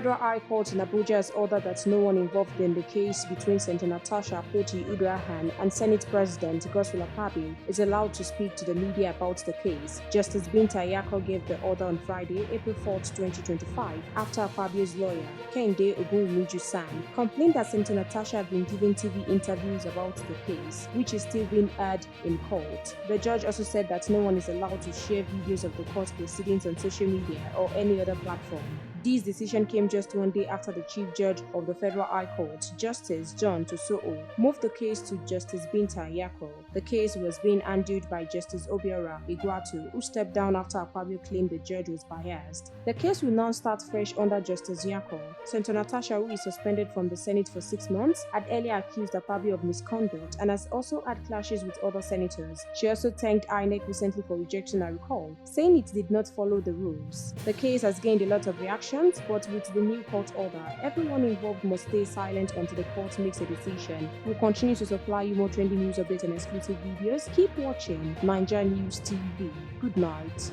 Federal High Court in Abuja has ordered that no one involved in the case between Senator Natasha and Senate President Akpabio is allowed to speak to the media about the case. Justice Binta Ayako gave the order on Friday, April 4, 2025, after Akpabio's lawyer, Kehinde Ogunwumiju-San, complained that Senator Natasha had been giving TV interviews about the case, which is still being heard in court. The judge also said that no one is allowed to share videos of the court proceedings on social media or any other platform. This decision came just one day after the Chief Judge of the Federal High Court, Justice John Tosoo, moved the case to Justice Binta Ayako. The case was being handled by Justice Obiora Igwatu, who stepped down after Akpabio claimed the judge was biased. The case will now start fresh under Justice Ayako. Senator Natasha, who is suspended from the Senate for 6 months, had earlier accused Akpabio of misconduct and has also had clashes with other senators. She also thanked INEC recently for rejecting her recall, saying it did not follow the rules. The case has gained a lot of reaction, but with the new court order, everyone involved must stay silent until the court makes a decision. We'll continue to supply you more trending news updates and exclusive videos. Keep watching NaijaNews TV. Good night.